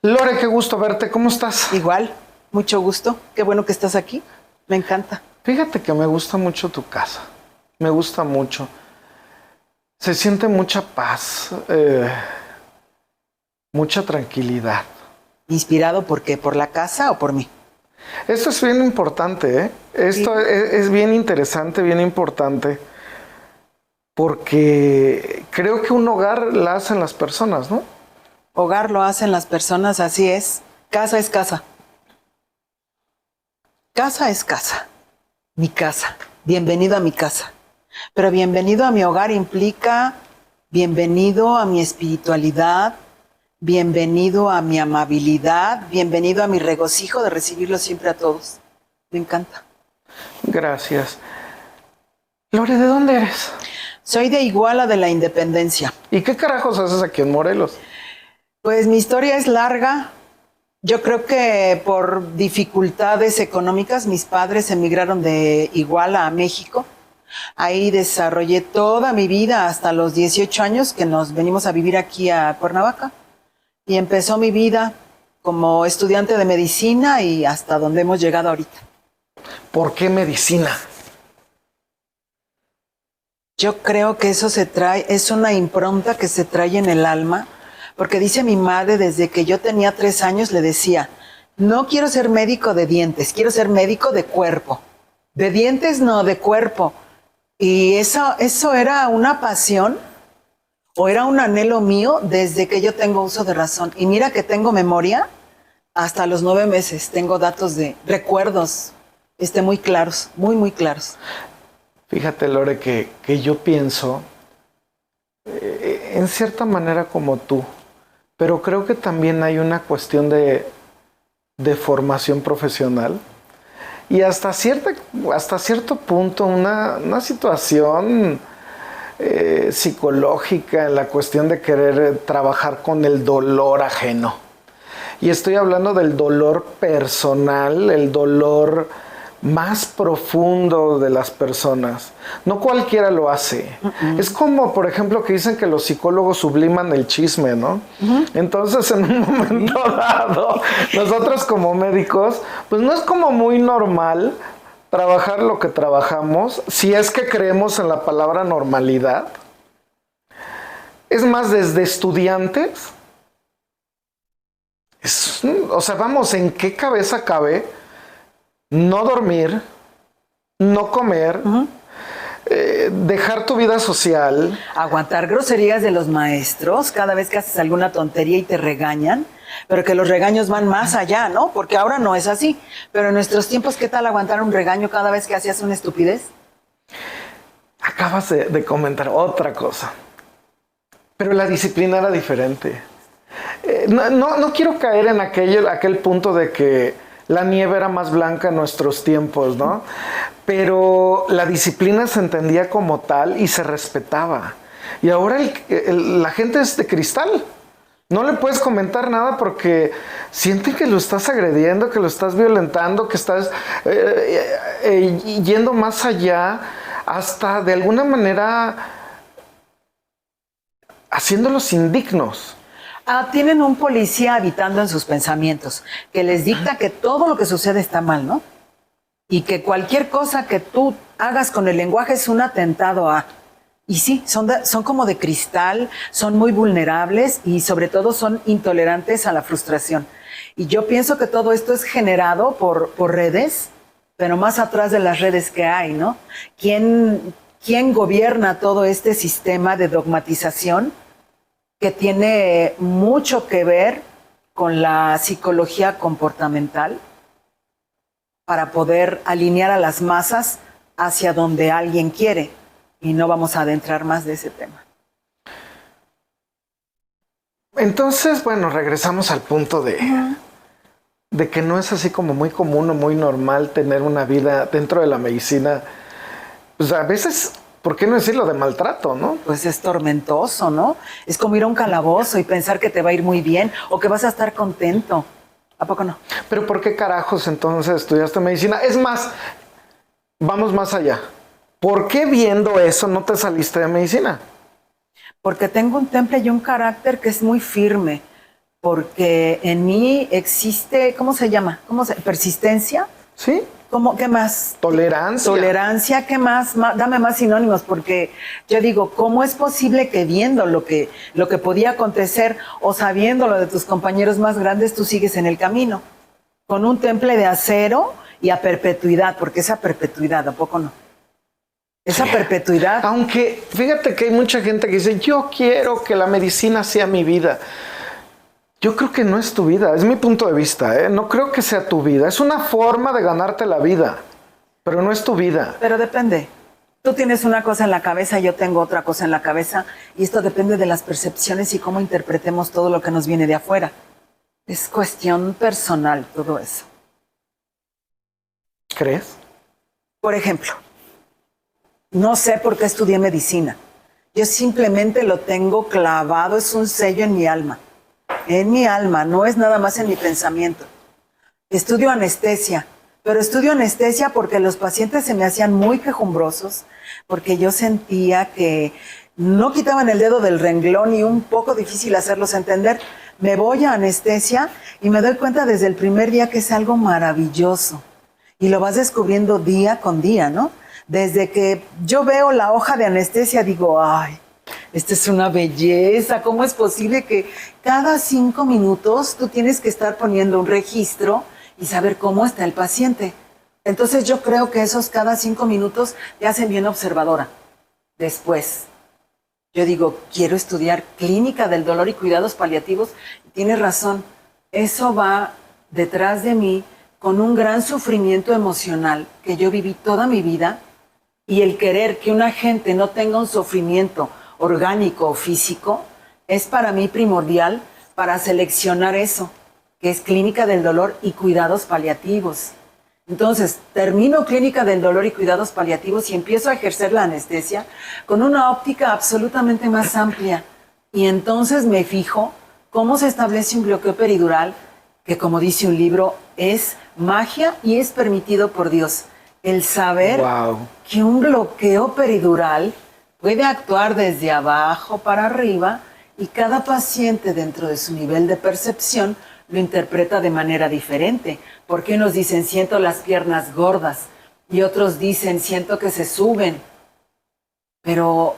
Lore, qué gusto verte. ¿Cómo estás? Igual, mucho gusto. Qué bueno que estás aquí. Me encanta. Fíjate que me gusta mucho tu casa. Me gusta mucho. Se siente mucha paz, mucha tranquilidad. ¿Inspirado por qué? ¿Por la casa o por mí? Esto es bien importante, ¿eh? Esto Sí. es bien interesante, bien importante. Porque creo que un hogar la hacen las personas, ¿no? Hogar lo hacen las personas, así es. Casa es casa. Casa es casa. Mi casa. Bienvenido a mi casa. Pero bienvenido a mi hogar implica bienvenido a mi espiritualidad, bienvenido a mi amabilidad, bienvenido a mi regocijo de recibirlos siempre a todos. Me encanta. Gracias. Lore, ¿de dónde eres? Soy de Iguala de la Independencia. ¿Y qué carajos haces aquí en Morelos? Pues mi historia es larga. Yo creo que por dificultades económicas mis padres emigraron de Iguala a México. Ahí desarrollé toda mi vida hasta los 18 años que nos venimos a vivir aquí a Cuernavaca. Y empezó mi vida como estudiante de medicina y hasta donde hemos llegado ahorita. ¿Por qué medicina? Yo creo que eso se trae, es una impronta que se trae en el alma. Porque dice mi madre, desde que yo tenía 3 años, le decía, no quiero ser médico de dientes, quiero ser médico de cuerpo. De dientes no, de cuerpo. Y eso era una pasión o era un anhelo mío desde que yo tengo uso de razón. Y mira que tengo memoria hasta los 9 meses. Tengo datos de recuerdos muy claros, muy, muy claros. Fíjate, Lore, que yo pienso en cierta manera como tú. Pero creo que también hay una cuestión de formación profesional y hasta cierto punto una situación psicológica en la cuestión de querer trabajar con el dolor ajeno. Y estoy hablando del dolor personal, el dolor más profundo de las personas. No cualquiera lo hace. Es como, por ejemplo, que dicen que los psicólogos subliman el chisme, ¿no? Entonces, en un momento dado, nosotros como médicos, pues no es como muy normal trabajar lo que trabajamos, si es que creemos en la palabra normalidad. Es más, desde estudiantes, o sea, vamos, ¿en qué cabeza cabe no dormir, no comer, dejar tu vida social? Aguantar groserías de los maestros cada vez que haces alguna tontería y te regañan, pero que los regaños van más allá, ¿no? Porque ahora no es así. Pero en nuestros tiempos, ¿qué tal aguantar un regaño cada vez que hacías una estupidez? Acabas de comentar otra cosa. Pero la disciplina era diferente. No quiero caer en aquel punto de que la nieve era más blanca en nuestros tiempos, ¿no? Pero la disciplina se entendía como tal y se respetaba. Y ahora la gente es de cristal. No le puedes comentar nada porque sienten que lo estás agrediendo, que lo estás violentando, que estás yendo más allá, hasta de alguna manera haciéndolos indignos. Tienen un policía habitando en sus pensamientos, que les dicta que todo lo que sucede está mal, ¿no? Y que cualquier cosa que tú hagas con el lenguaje es un atentado a... Y sí, son como de cristal, son muy vulnerables y sobre todo son intolerantes a la frustración. Y yo pienso que todo esto es generado por redes, pero más atrás de las redes que hay, ¿no? ¿Quién gobierna todo este sistema de dogmatización que tiene mucho que ver con la psicología comportamental para poder alinear a las masas hacia donde alguien quiere? Y no vamos a adentrar más de ese tema. Entonces, bueno, regresamos al punto de que no es así como muy común o muy normal tener una vida dentro de la medicina. Pues a veces, ¿por qué no decirlo de maltrato, no? Pues es tormentoso, ¿no? Es como ir a un calabozo y pensar que te va a ir muy bien o que vas a estar contento. ¿A poco no? Pero ¿por qué carajos entonces estudiaste medicina? Es más, vamos más allá. ¿Por qué viendo eso no te saliste de medicina? porque tengo un temple y un carácter que es muy firme, porque en mí existe, ¿cómo se llama? Persistencia. ¿Sí? ¿Qué más? Tolerancia. Tolerancia, ¿qué más? Dame más sinónimos, porque yo digo, ¿cómo es posible que viendo lo que podía acontecer o sabiendo lo de tus compañeros más grandes, tú sigues en el camino? Con un temple de acero y a perpetuidad, porque esa perpetuidad, ¿a poco no? Esa perpetuidad. Aunque, fíjate que hay mucha gente que dice, yo quiero que la medicina sea mi vida. Yo creo que no es tu vida, es mi punto de vista, ¿eh? No creo que sea tu vida, es una forma de ganarte la vida, pero no es tu vida. Pero depende. Tú tienes una cosa en la cabeza, yo tengo otra cosa en la cabeza, y esto depende de las percepciones y cómo interpretemos todo lo que nos viene de afuera. Es cuestión personal todo eso. ¿Crees? Por ejemplo, no sé por qué estudié medicina. Yo simplemente lo tengo clavado, es un sello en mi alma. En mi alma, no es nada más en mi pensamiento. Estudio anestesia, pero estudio anestesia porque los pacientes se me hacían muy quejumbrosos, porque yo sentía que no quitaban el dedo del renglón y un poco difícil hacerlos entender. Me voy a anestesia y me doy cuenta desde el primer día que es algo maravilloso. Y lo vas descubriendo día con día, ¿no? Desde que yo veo la hoja de anestesia, digo, ay, esta es una belleza. ¿Cómo es posible que cada 5 minutos tú tienes que estar poniendo un registro y saber cómo está el paciente? Entonces yo creo que esos cada 5 minutos te hacen bien observadora. Después, yo digo, quiero estudiar clínica del dolor y cuidados paliativos. Tienes razón, eso va detrás de mí con un gran sufrimiento emocional que yo viví toda mi vida, y el querer que una gente no tenga un sufrimiento orgánico o físico es para mí primordial para seleccionar eso, que es clínica del dolor y cuidados paliativos. Entonces, termino clínica del dolor y cuidados paliativos y empiezo a ejercer la anestesia con una óptica absolutamente más amplia. Y entonces me fijo cómo se establece un bloqueo peridural, que como dice un libro, es magia y es permitido por Dios. El saber que un bloqueo peridural puede actuar desde abajo para arriba y cada paciente dentro de su nivel de percepción lo interpreta de manera diferente. Porque unos dicen, siento las piernas gordas, y otros dicen, siento que se suben. Pero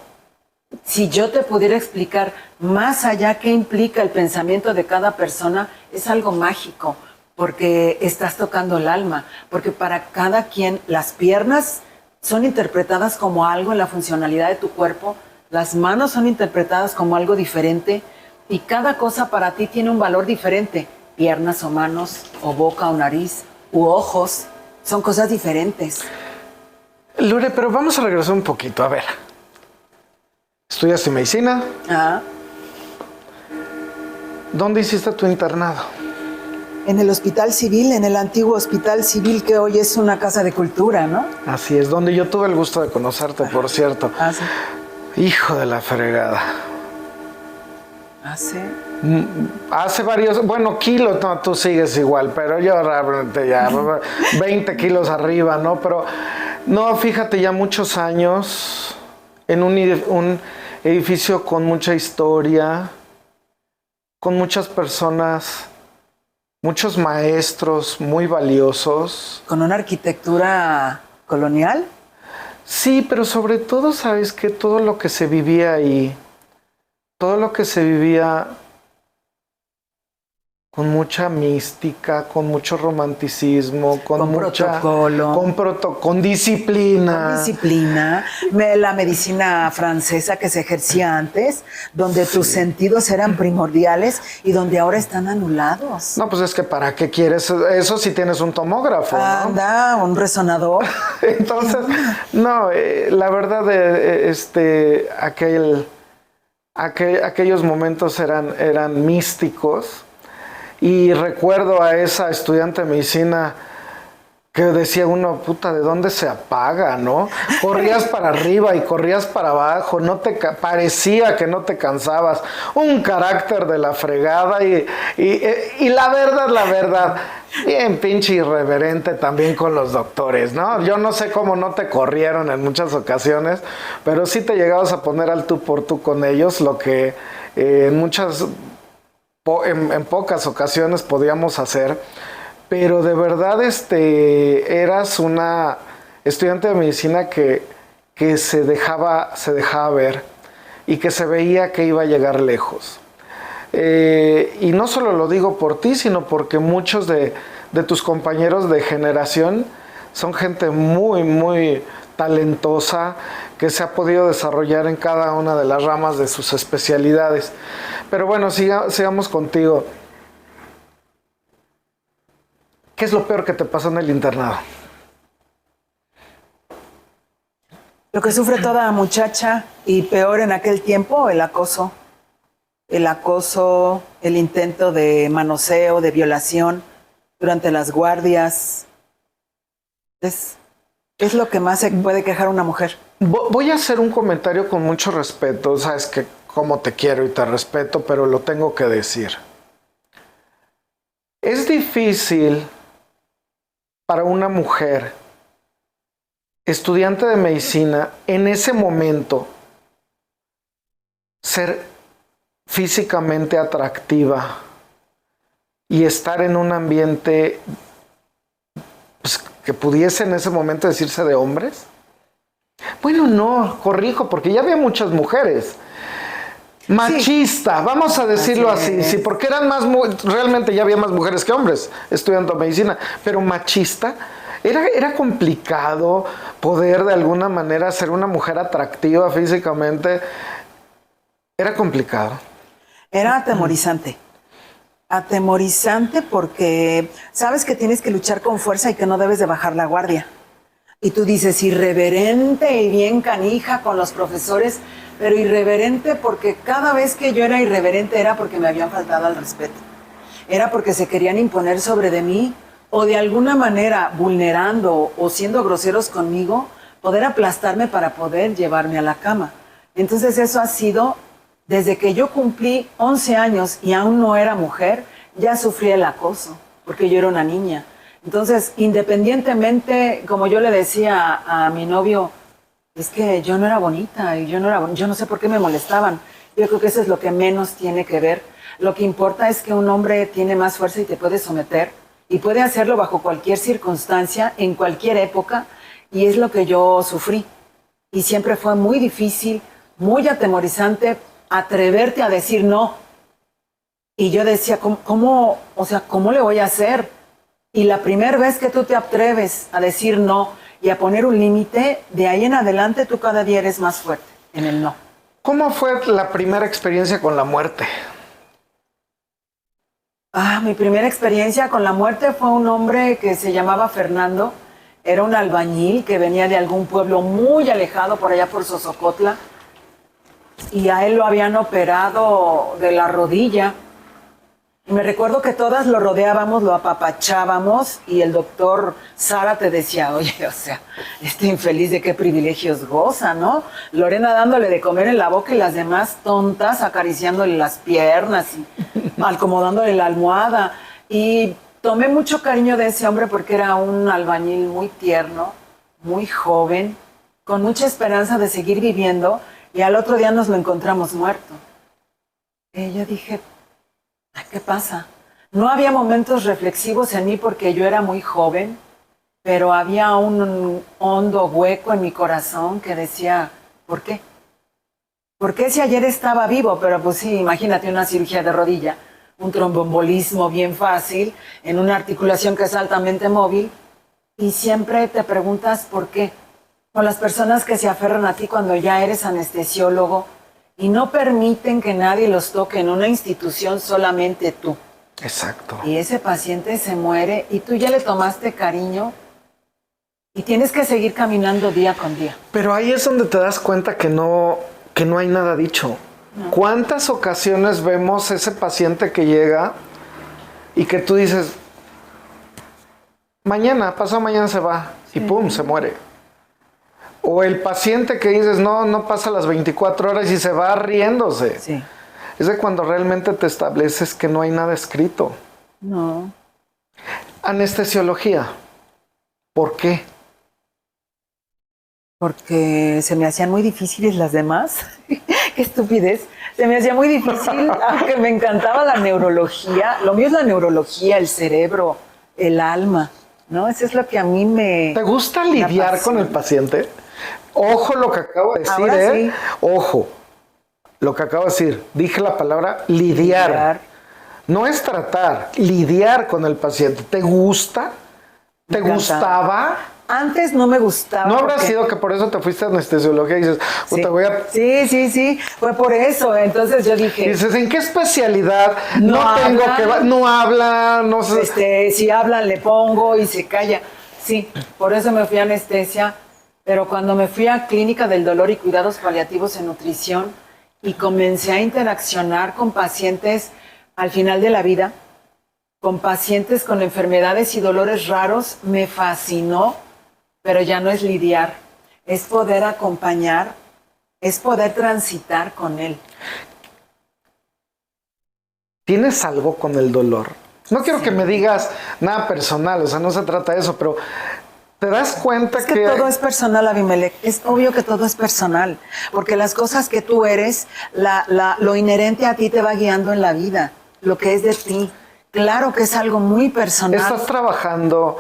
si yo te pudiera explicar más allá qué implica el pensamiento de cada persona, es algo mágico, porque estás tocando el alma, porque para cada quien las piernas son interpretadas como algo en la funcionalidad de tu cuerpo, las manos son interpretadas como algo diferente, y cada cosa para ti tiene un valor diferente. Piernas o manos, o boca o nariz, u ojos, son cosas diferentes. Lore, pero vamos a regresar un poquito, a ver. ¿Estudiaste medicina? Ah. ¿Dónde hiciste tu internado? En el Hospital Civil, en el antiguo Hospital Civil, que hoy es una casa de cultura, ¿no? Así es, donde yo tuve el gusto de conocerte, por cierto. Ah, sí. Hijo de la fregada. Ah, sí. Hace varios, bueno, kilos, no, tú sigues igual, pero yo realmente ya 20 kilos arriba, ¿no? Pero, no, fíjate, ya muchos años en un edificio con mucha historia, con muchas personas, muchos maestros muy valiosos. ¿Con una arquitectura colonial? Sí, pero sobre todo, ¿sabes qué? Todo lo que se vivía ahí, todo lo que se vivía con mucha mística, con mucho romanticismo, con mucha protocolo, con disciplina. Con disciplina. La medicina francesa que se ejercía antes, donde tus sentidos eran primordiales y donde ahora están anulados. No, pues es que ¿para qué quieres eso si tienes un tomógrafo? Anda, ¿no? Un resonador. Entonces, no, la verdad, aquellos momentos eran místicos. Y recuerdo a esa estudiante de medicina que decía uno, puta, ¿de dónde se apaga, no? Corrías para arriba y corrías para abajo, parecía que no te cansabas, un carácter de la fregada y la verdad, bien pinche irreverente también con los doctores, ¿no? Yo no sé cómo no te corrieron en muchas ocasiones, pero sí te llegabas a poner al tú por tú con ellos, lo que en pocas ocasiones podíamos hacer. Pero de verdad eras una estudiante de medicina que se dejaba ver y que se veía que iba a llegar lejos. Y no solo lo digo por ti, sino porque muchos de tus compañeros de generación son gente muy, muy talentosa que se ha podido desarrollar en cada una de las ramas de sus especialidades. Pero bueno, sigamos contigo. ¿Qué es lo peor que te pasó en el internado? Lo que sufre toda muchacha, y peor en aquel tiempo, el acoso. El acoso, el intento de manoseo, de violación durante las guardias. Es lo que más se puede quejar una mujer. Voy a hacer un comentario con mucho respeto. Sabes que como te quiero y te respeto, pero lo tengo que decir. Es difícil para una mujer estudiante de medicina en ese momento ser físicamente atractiva y estar en un ambiente pues, que pudiese en ese momento decirse de hombres. Bueno, no, corrijo, porque ya había muchas mujeres. Machista, sí. Vamos a decirlo así, sí, porque realmente ya había más mujeres que hombres estudiando medicina, pero machista, era complicado poder de alguna manera ser una mujer atractiva físicamente, era complicado. Era atemorizante. Atemorizante porque sabes que tienes que luchar con fuerza y que no debes de bajar la guardia. Y tú dices, irreverente y bien canija con los profesores, pero irreverente porque cada vez que yo era irreverente era porque me habían faltado al respeto. Era porque se querían imponer sobre de mí o de alguna manera vulnerando o siendo groseros conmigo, poder aplastarme para poder llevarme a la cama. Entonces eso ha sido, desde que yo cumplí 11 años y aún no era mujer, ya sufrí el acoso, porque yo era una niña. Entonces, independientemente, como yo le decía a mi novio, es que yo no era bonita y yo no sé por qué me molestaban. Yo creo que eso es lo que menos tiene que ver. Lo que importa es que un hombre tiene más fuerza y te puede someter y puede hacerlo bajo cualquier circunstancia, en cualquier época, y es lo que yo sufrí. Y siempre fue muy difícil, muy atemorizante atreverte a decir no. Y yo decía, ¿cómo le voy a hacer? Y la primera vez que tú te atreves a decir no y a poner un límite, de ahí en adelante tú cada día eres más fuerte en el no. ¿Cómo fue la primera experiencia con la muerte? Mi primera experiencia con la muerte fue un hombre que se llamaba Fernando. Era un albañil que venía de algún pueblo muy alejado por allá por Sosocotla. Y a él lo habían operado de la rodilla. Y me recuerdo que todas lo rodeábamos, lo apapachábamos y el doctor Zárate decía, oye, este infeliz de qué privilegios goza, ¿no? Lorena dándole de comer en la boca y las demás tontas acariciándole las piernas y acomodándole la almohada. Y tomé mucho cariño de ese hombre porque era un albañil muy tierno, muy joven, con mucha esperanza de seguir viviendo, y al otro día nos lo encontramos muerto. Y yo dije, ¿qué pasa? No había momentos reflexivos en mí porque yo era muy joven, pero había un hondo hueco en mi corazón que decía, ¿por qué? ¿Por qué si ayer estaba vivo? Pero pues sí, imagínate una cirugía de rodilla, un tromboembolismo bien fácil, en una articulación que es altamente móvil, y siempre te preguntas ¿por qué? Con las personas que se aferran a ti cuando ya eres anestesiólogo, y no permiten que nadie los toque en una institución, solamente tú. Exacto. Y ese paciente se muere y tú ya le tomaste cariño y tienes que seguir caminando día con día. Pero ahí es donde te das cuenta que no hay nada dicho. No. ¿Cuántas ocasiones vemos ese paciente que llega y que tú dices, mañana, pasado mañana se va y pum, se muere. O el paciente que dices, no pasa las 24 horas y se va riéndose. Sí. Es de cuando realmente te estableces que no hay nada escrito. No. Anestesiología. ¿Por qué? Porque se me hacían muy difíciles las demás. Qué estupidez. Se me hacía muy difícil, aunque me encantaba la neurología. Lo mío es la neurología, el cerebro, el alma, ¿no? Eso es lo que a mí me... ¿Te gusta lidiar con el paciente? Ojo lo que acabo de decir, Ahora sí. Ojo. Lo que acabo de decir. Dije la palabra lidiar. No es tratar, lidiar con el paciente. ¿Te gusta? ¿Te gustaba? Antes no me gustaba. ¿No habrá sido que por eso te fuiste a anestesiología y dices, sí. te voy a... Sí, fue por eso. Entonces yo dije... Dices, ¿en qué especialidad? No tengo que... No habla, no sé... Si hablan le pongo y se calla. Sí, por eso me fui a anestesia. Pero cuando me fui a Clínica del Dolor y Cuidados Paliativos en Nutrición y comencé a interaccionar con pacientes al final de la vida, con pacientes con enfermedades y dolores raros, me fascinó, pero ya no es lidiar, es poder acompañar, es poder transitar con él. ¿Tienes algo con el dolor? No quiero que me digas nada personal, o sea, no se trata de eso, pero ¿te das cuenta es que todo es personal, Abimelec? Es obvio que todo es personal, porque las cosas que tú eres, lo inherente a ti te va guiando en la vida, lo que es de ti. Claro que es algo muy personal. ¿Estás trabajando?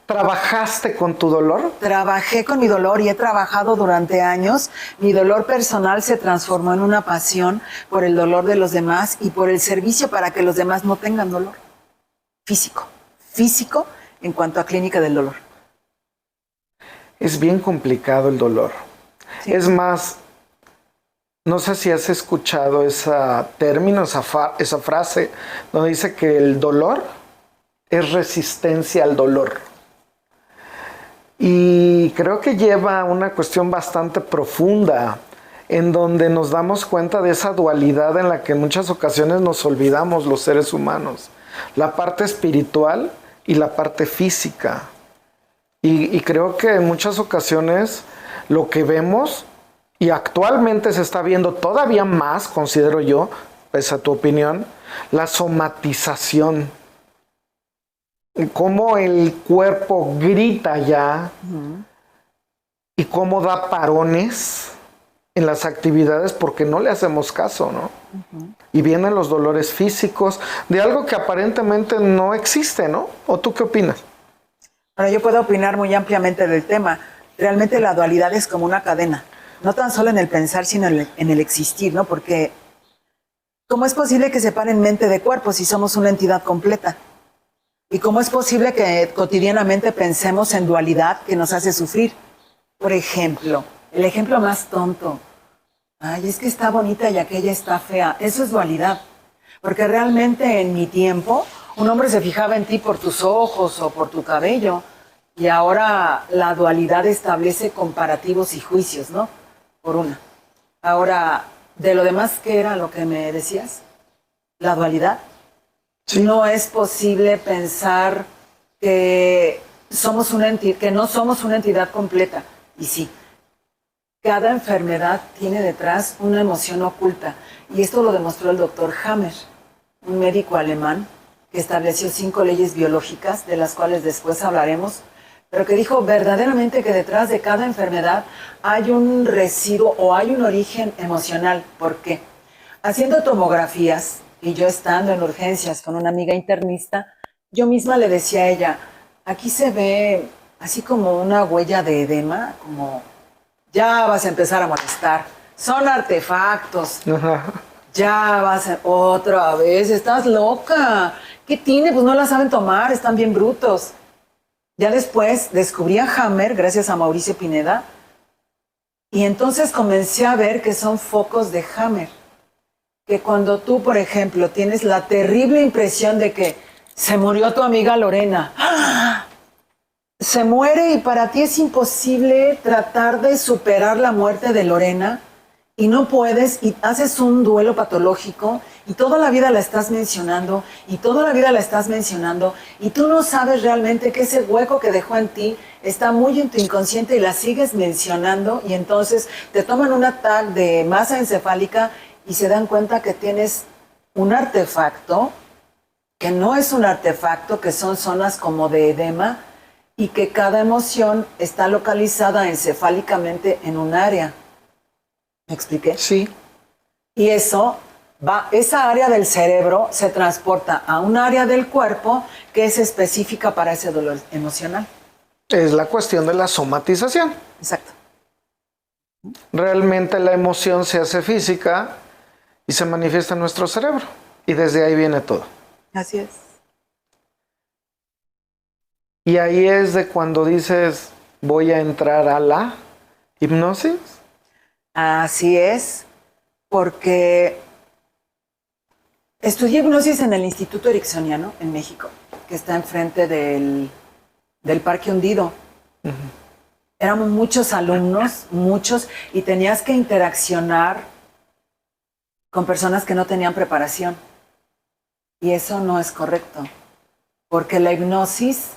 ¿Trabajaste con tu dolor? Trabajé con mi dolor y he trabajado durante años. Mi dolor personal se transformó en una pasión por el dolor de los demás y por el servicio para que los demás no tengan dolor. Físico en cuanto a Clínica del Dolor. Es bien complicado el dolor. Sí. Es más, no sé si has escuchado ese término, esa frase, donde dice que el dolor es resistencia al dolor. Y creo que lleva a una cuestión bastante profunda, en donde nos damos cuenta de esa dualidad en la que en muchas ocasiones nos olvidamos los seres humanos. La parte espiritual y la parte física. Y creo que en muchas ocasiones lo que vemos, y actualmente se está viendo todavía más, considero yo, pese a tu opinión, la somatización. Cómo el cuerpo grita ya y cómo da parones en las actividades porque no le hacemos caso, ¿no? Y vienen los dolores físicos de algo que aparentemente no existe, ¿no? ¿O tú qué opinas? Bueno, yo puedo opinar muy ampliamente del tema. Realmente la dualidad es como una cadena, no tan solo en el pensar, sino en el existir, ¿no? Porque ¿cómo es posible que separen mente de cuerpo si somos una entidad completa? ¿Y cómo es posible que cotidianamente pensemos en dualidad que nos hace sufrir? Por ejemplo, el ejemplo más tonto. Ay, es que está bonita y aquella está fea. Eso es dualidad. Porque realmente en mi tiempo, un hombre se fijaba en ti por tus ojos o por tu cabello. Y ahora la dualidad establece comparativos y juicios, ¿no? Por una. Ahora, de lo demás, ¿qué era lo que me decías? La dualidad. Sí. No es posible pensar que no somos una entidad completa. Y sí, cada enfermedad tiene detrás una emoción oculta. Y esto lo demostró el doctor Hammer, un médico alemán que estableció 5 leyes biológicas, de las cuales después hablaremos, pero que dijo verdaderamente que detrás de cada enfermedad hay un residuo o hay un origen emocional. ¿Por qué? Haciendo tomografías, y yo estando en urgencias con una amiga internista, yo misma le decía a ella, aquí se ve así como una huella de edema, como ya vas a empezar a molestar, son artefactos, ya vas a, otra vez, estás loca, ¿qué tiene? Pues no la saben tomar, están bien brutos. Ya después descubrí a Hammer, gracias a Mauricio Pineda, y entonces comencé a ver que son focos de Hammer. Que cuando tú, por ejemplo, tienes la terrible impresión de que se murió tu amiga Lorena, ¡ah! Se muere y para ti es imposible tratar de superar la muerte de Lorena y no puedes y haces un duelo patológico y toda la vida la estás mencionando, y toda la vida la estás mencionando, y tú no sabes realmente que ese hueco que dejó en ti está muy en tu inconsciente y la sigues mencionando, y entonces te toman un ataque de masa encefálica y se dan cuenta que tienes un artefacto, que no es un artefacto, que son zonas como de edema, y que cada emoción está localizada encefálicamente en un área. ¿Me expliqué? Sí. Y eso esa área del cerebro se transporta a un área del cuerpo que es específica para ese dolor emocional. Es la cuestión de la somatización. Exacto. Realmente la emoción se hace física y se manifiesta en nuestro cerebro. Y desde ahí viene todo. Así es. Y ahí es de cuando dices, voy a entrar a la hipnosis. Así es, porque estudié hipnosis en el Instituto Ericksoniano en México, que está enfrente del Parque Hundido. Éramos muchos alumnos, y tenías que interaccionar con personas que no tenían preparación. Y eso no es correcto, porque la hipnosis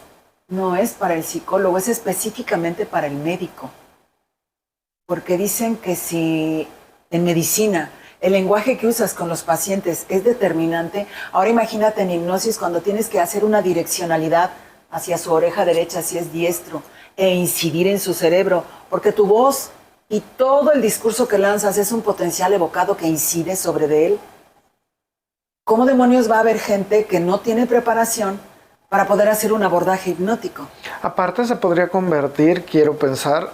no es para el psicólogo, es específicamente para el médico. Porque dicen que si en medicina el lenguaje que usas con los pacientes es determinante, ahora imagínate en hipnosis cuando tienes que hacer una direccionalidad hacia su oreja derecha si es diestro e incidir en su cerebro, porque tu voz y todo el discurso que lanzas es un potencial evocado que incide sobre de él. ¿Cómo demonios va a haber gente que no tiene preparación para poder hacer un abordaje hipnótico? Aparte se podría convertir, quiero pensar,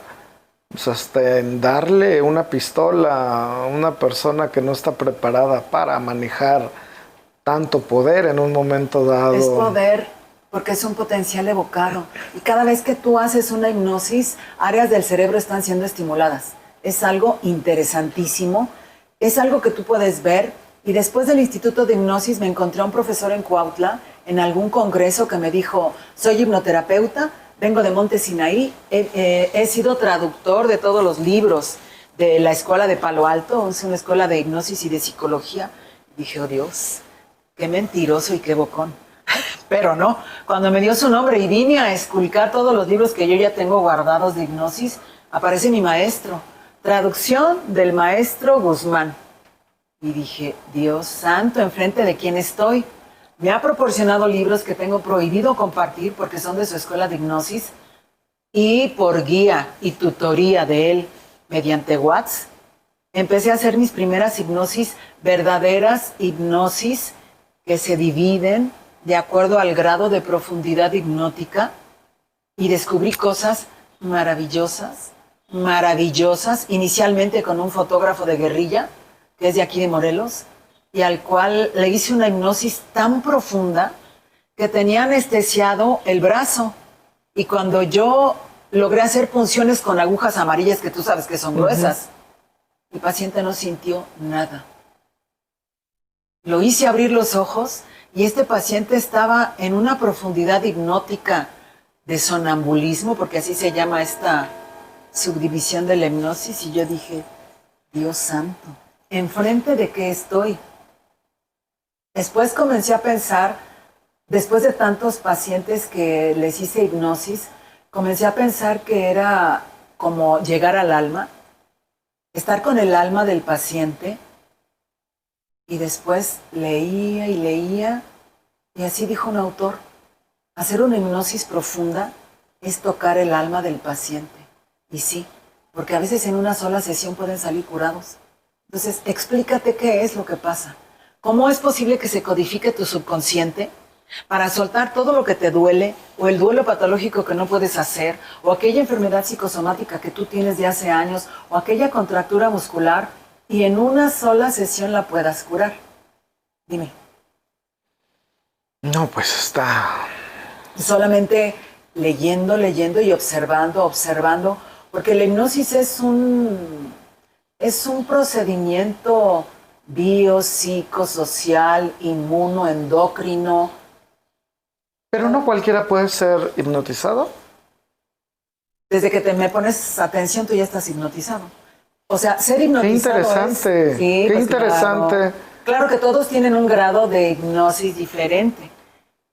pues hasta en darle una pistola a una persona que no está preparada para manejar tanto poder en un momento dado. Es poder, porque es un potencial evocado. Y cada vez que tú haces una hipnosis, áreas del cerebro están siendo estimuladas. Es algo interesantísimo, es algo que tú puedes ver. Y después del Instituto de Hipnosis me encontré a un profesor en Cuautla, en algún congreso, que me dijo, soy hipnoterapeuta, vengo de Monte Sinaí, he sido traductor de todos los libros de la escuela de Palo Alto, es una escuela de hipnosis y de psicología. Dije, oh Dios, qué mentiroso y qué bocón. Pero no, cuando me dio su nombre y vine a esculcar todos los libros que yo ya tengo guardados de hipnosis, aparece mi maestro, traducción del maestro Guzmán. Y dije, Dios santo, ¿enfrente de quién estoy? Me ha proporcionado libros que tengo prohibido compartir porque son de su escuela de hipnosis, y por guía y tutoría de él mediante WhatsApp empecé a hacer mis primeras hipnosis, verdaderas hipnosis que se dividen de acuerdo al grado de profundidad hipnótica, y descubrí cosas maravillosas, inicialmente con un fotógrafo de guerrilla que es de aquí de Morelos, y al cual le hice una hipnosis tan profunda que tenía anestesiado el brazo. Y cuando yo logré hacer punciones con agujas amarillas, que tú sabes que son gruesas, el paciente no sintió nada. Lo hice abrir los ojos y este paciente estaba en una profundidad hipnótica de sonambulismo, porque así se llama esta subdivisión de la hipnosis, y yo dije, Dios santo, ¿enfrente de qué estoy? Después comencé a pensar, después de tantos pacientes que les hice hipnosis, comencé a pensar que era como llegar al alma, estar con el alma del paciente, y después leía y leía, y así dijo un autor, hacer una hipnosis profunda es tocar el alma del paciente. Y sí, porque a veces en una sola sesión pueden salir curados. Entonces, explícate qué es lo que pasa. ¿Cómo es posible que se codifique tu subconsciente para soltar todo lo que te duele, o el duelo patológico que no puedes hacer, o aquella enfermedad psicosomática que tú tienes de hace años, o aquella contractura muscular, y en una sola sesión la puedas curar? Dime. No, pues está... Solamente leyendo y observando, porque la hipnosis es un procedimiento biopsicosocial, inmunoendocrino. Pero no cualquiera puede ser hipnotizado. Desde que me pones atención, tú ya estás hipnotizado. O sea, ser hipnotizado Qué interesante, sí, qué pues interesante. claro. Claro que todos tienen un grado de hipnosis diferente,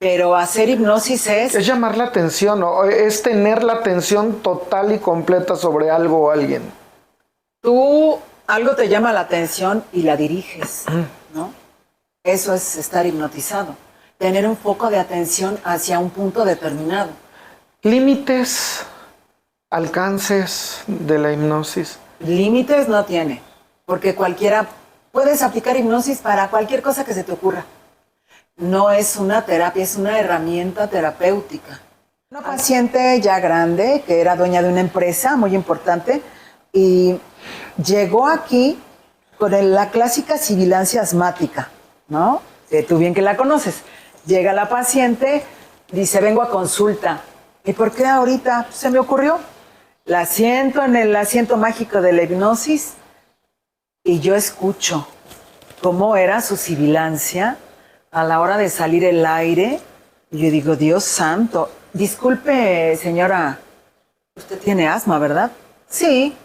pero hacer hipnosis Es llamar la atención, ¿no? Es tener la atención total y completa sobre algo o alguien. Tú, algo te llama la atención y la diriges, ¿no? Eso es estar hipnotizado. Tener un foco de atención hacia un punto determinado. Límites, alcances de la hipnosis. Límites no tiene, porque cualquiera, puedes aplicar hipnosis para cualquier cosa que se te ocurra. No es una terapia, es una herramienta terapéutica. Una paciente ya grande, que era dueña de una empresa muy importante, y llegó aquí con la clásica sibilancia asmática, ¿no? Tú bien que la conoces. Llega la paciente, dice, vengo a consulta. ¿Y por qué ahorita se me ocurrió? La siento en el asiento mágico de la hipnosis y yo escucho cómo era su sibilancia a la hora de salir el aire. Y yo digo, Dios santo, disculpe, señora, usted tiene asma, ¿verdad? Sí.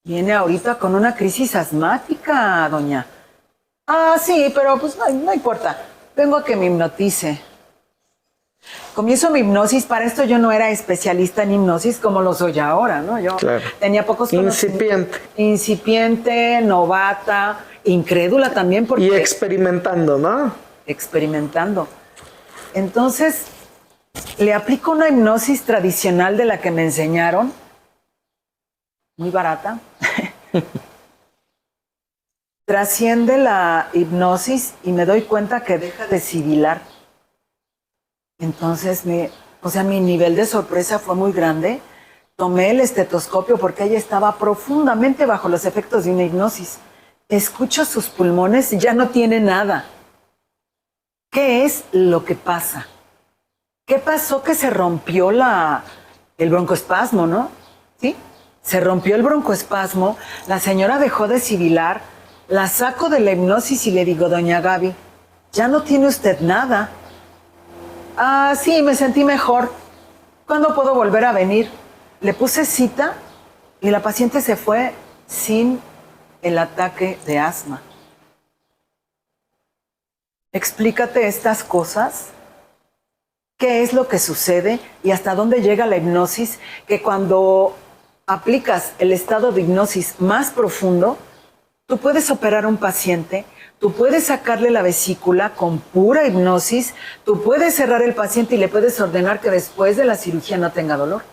Viene ahorita con una crisis asmática, doña. Ah, sí, pero pues no importa. Vengo a que me hipnotice. Comienzo mi hipnosis. Para esto yo no era especialista en hipnosis como lo soy ahora, ¿no? Yo tenía pocos conocimientos. Incipiente, novata, incrédula también. Porque y experimentando, ¿no? Experimentando. Entonces, le aplico una hipnosis tradicional de la que me enseñaron. Muy barata. Trasciende la hipnosis y me doy cuenta que deja de sibilar. Entonces, mi nivel de sorpresa fue muy grande. Tomé el estetoscopio porque ella estaba profundamente bajo los efectos de una hipnosis. Escucho sus pulmones y ya no tiene nada. ¿Qué es lo que pasa? ¿Qué pasó? Que se rompió el broncoespasmo, ¿no? ¿Sí? Se rompió el broncoespasmo, la señora dejó de sibilar, la saco de la hipnosis y le digo, doña Gaby, ya no tiene usted nada. Ah, sí, me sentí mejor. ¿Cuándo puedo volver a venir? Le puse cita y la paciente se fue sin el ataque de asma. Explícate estas cosas. ¿Qué es lo que sucede y hasta dónde llega la hipnosis? Que cuando aplicas el estado de hipnosis más profundo, tú puedes operar a un paciente, tú puedes sacarle la vesícula con pura hipnosis, tú puedes cerrar el paciente y le puedes ordenar que después de la cirugía no tenga dolor.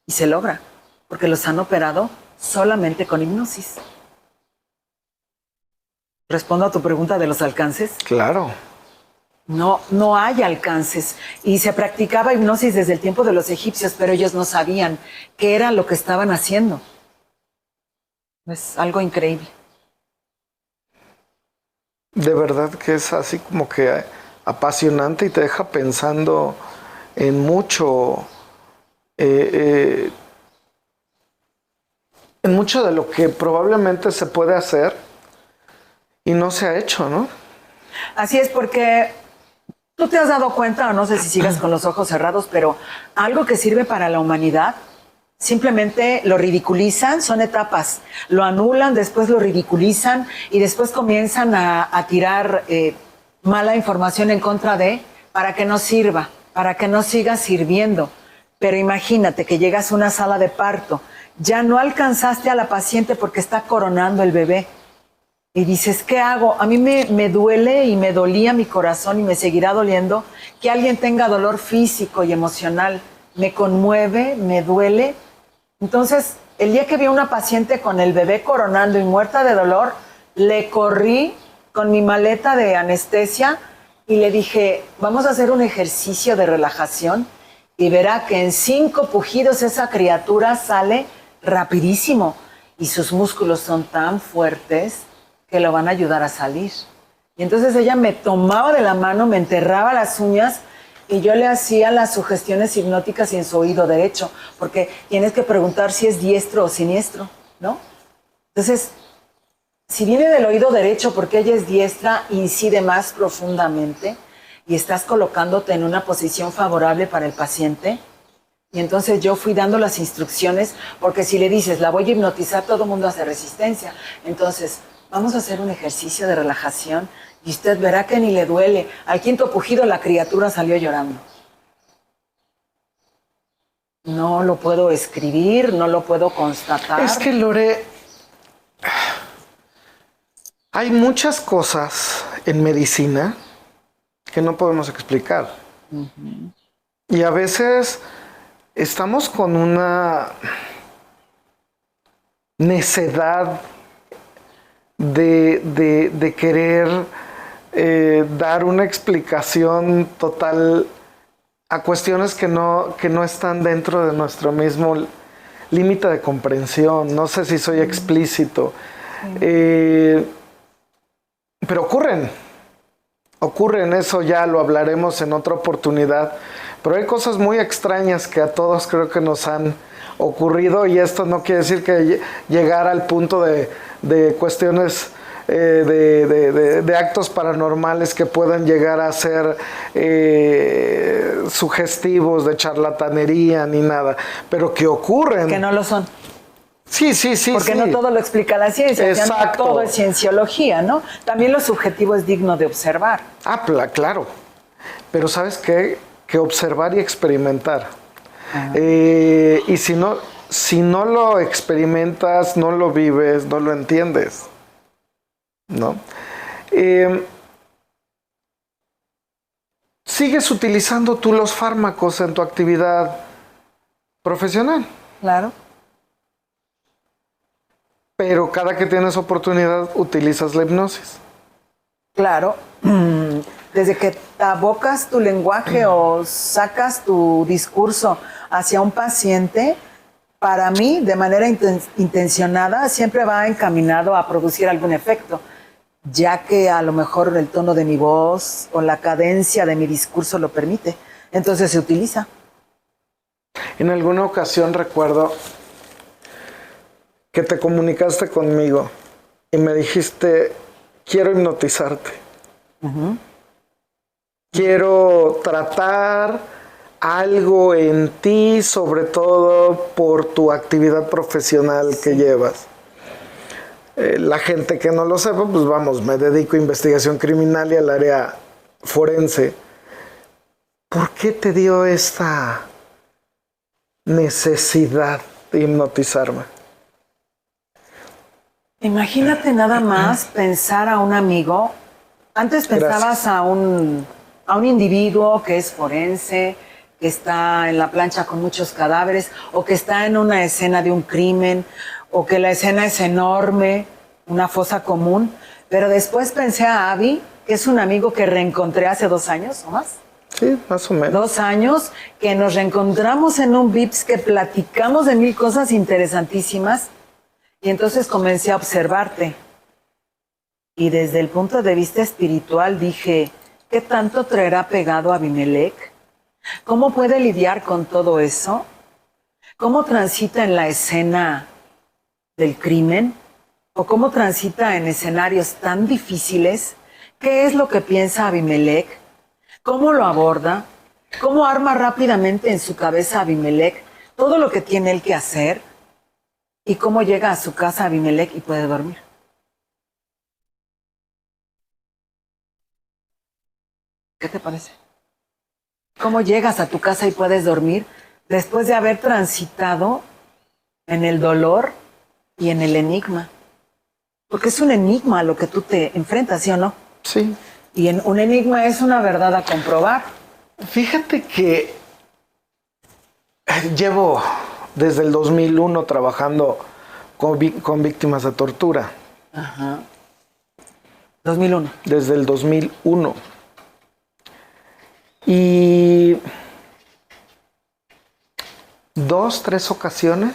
Y se logra, porque los han operado solamente con hipnosis. ¿Respondo a tu pregunta de los alcances? Claro. No hay alcances. Y se practicaba hipnosis desde el tiempo de los egipcios, pero ellos no sabían qué era lo que estaban haciendo. Es algo increíble. De verdad que es así como que apasionante y te deja pensando en mucho, en mucho de lo que probablemente se puede hacer y no se ha hecho, ¿no? Así es, porque tú te has dado cuenta, o no sé si sigas con los ojos cerrados, pero algo que sirve para la humanidad, simplemente lo ridiculizan, son etapas, lo anulan, después lo ridiculizan y después comienzan a tirar mala información en contra para que no sirva, para que no siga sirviendo. Pero imagínate que llegas a una sala de parto, ya no alcanzaste a la paciente porque está coronando el bebé. Y dices, ¿qué hago? A mí me duele y me dolía mi corazón y me seguirá doliendo que alguien tenga dolor físico y emocional. Me conmueve, me duele. Entonces, el día que vi a una paciente con el bebé coronando y muerta de dolor, le corrí con mi maleta de anestesia y le dije, vamos a hacer un ejercicio de relajación y verá que en 5 pujidos esa criatura sale rapidísimo y sus músculos son tan fuertes que lo van a ayudar a salir. Y entonces ella me tomaba de la mano, me enterraba las uñas y yo le hacía las sugestiones hipnóticas en su oído derecho, porque tienes que preguntar si es diestro o siniestro, ¿no? Entonces, si viene del oído derecho porque ella es diestra, incide más profundamente y estás colocándote en una posición favorable para el paciente. Y entonces yo fui dando las instrucciones, porque si le dices, la voy a hipnotizar, todo el mundo hace resistencia. Entonces, Vamos a hacer un ejercicio de relajación y usted verá que ni le duele. Al quinto pujido la criatura salió llorando. No lo puedo escribir, no lo puedo constatar. Es que, Lore, hay muchas cosas en medicina que no podemos explicar. Y a veces estamos con una necedad de querer dar una explicación total a cuestiones que no están dentro de nuestro mismo límite de comprensión. No sé si soy explícito. Pero ocurren, eso ya lo hablaremos en otra oportunidad. Pero hay cosas muy extrañas que a todos creo que nos han ocurrido, y esto no quiere decir que llegar al punto de cuestiones de actos paranormales que puedan llegar a ser sugestivos, de charlatanería ni nada, pero que ocurren. Que no lo son. Sí. Porque no todo lo explica la ciencia. Exacto. No todo es cienciología, ¿no? También lo subjetivo es digno de observar. Claro. Pero ¿sabes qué? Que observar y experimentar. Y si no lo experimentas, no lo vives, no lo entiendes, ¿no? ¿Sigues utilizando tú los fármacos en tu actividad profesional? Claro. Pero cada que tienes oportunidad utilizas la hipnosis. Claro. Desde que te abocas tu lenguaje o sacas tu discurso hacia un paciente, para mí, de manera intencionada, siempre va encaminado a producir algún efecto, ya que a lo mejor el tono de mi voz o la cadencia de mi discurso lo permite. Entonces se utiliza. En alguna ocasión recuerdo que te comunicaste conmigo y me dijiste, quiero hipnotizarte. Quiero tratar algo en ti, sobre todo por tu actividad profesional que llevas. La gente que no lo sepa, pues vamos, me dedico a investigación criminal y al área forense. ¿Por qué te dio esta necesidad de hipnotizarme? Imagínate nada más pensar a un amigo. Antes pensabas a un individuo que es forense, que está en la plancha con muchos cadáveres, o que está en una escena de un crimen, o que la escena es enorme, una fosa común. Pero después pensé a Abby, que es un amigo que reencontré hace 2 años o más. Sí, más o menos. 2 años, que nos reencontramos en un VIPS, que platicamos de 1000 cosas interesantísimas, y entonces comencé a observarte. Y desde el punto de vista espiritual dije, ¿qué tanto traerá pegado a Abimelech? ¿Cómo puede lidiar con todo eso? ¿Cómo transita en la escena del crimen? ¿O cómo transita en escenarios tan difíciles? ¿Qué es lo que piensa Abimelech? ¿Cómo lo aborda? ¿Cómo arma rápidamente en su cabeza Abimelech todo lo que tiene él que hacer? ¿Y cómo llega a su casa Abimelech y puede dormir? ¿Qué te parece? ¿Cómo llegas a tu casa y puedes dormir después de haber transitado en el dolor y en el enigma? Porque es un enigma a lo que tú te enfrentas, ¿sí o no? Sí. Y un enigma es una verdad a comprobar. Fíjate que llevo desde el 2001 trabajando con víctimas de tortura. Ajá. 2001. Desde el 2001. Y 2, 3 ocasiones